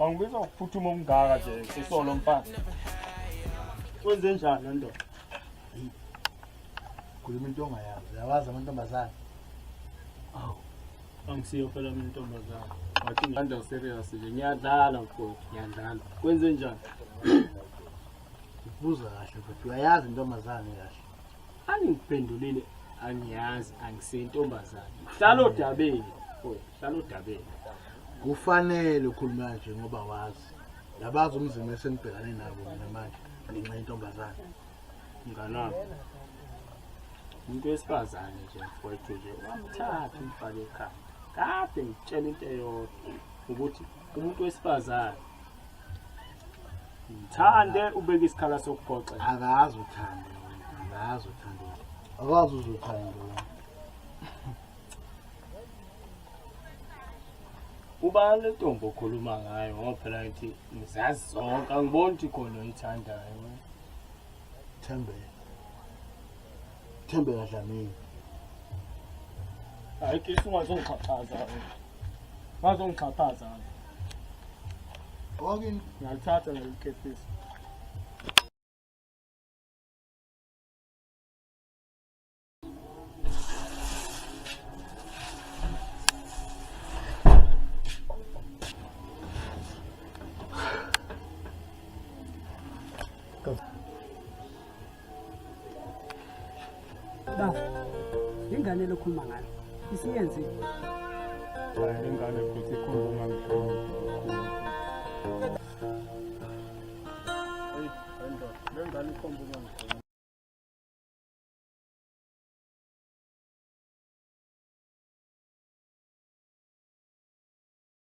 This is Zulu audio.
Angibiza ukuphuthuma umngaka nje sisolo mfana. Wenze njani le nto? Khuluma into ongayazi. Uyawazi amantombazane? Awu. Angisiyo phela mina intombazana. Wathi ngihamba serious nje ngiyadlala mfowethu, ngiyadlala. Kwenze njani? Ubuza kahle futhi uyayazi intombazane kahle. Angiphendulile angiyazi angisentombazana. Hlala odabeni mfowethu, hlala odabeni. Kufanele ukhuluma nje ngoba wazi. Yabazi umzimba esengibhekane nabo mina manje ngenxa yentombazane. Nganami. Umuntu wesifazane nje mfowethu nje wamthatha umfake ekhaya. Kade ngitshela into eyodwa ukuthi umuntu wesifazane ngithande ubeka isikhala sokugoxa. Akazi uthando wena, akazi uthando. Akazi uzothando wena. Uba le ntombi okhuluma ngayo ngoba phela ngithi ngizazi zonke angiboni ukuthi khona oyithandayo. Thembeka Dlamini. Hayi ke ungazongixhaphaza. Ngazongixhaphaza. Okay, Ngiyalithatha ngelikepisi. Ba, ingane lokhuluma ngayo. Isiyenze. Hayi ingane futhi ikhuluma ngikhuluma. Hey, ngane ikhomba ngani.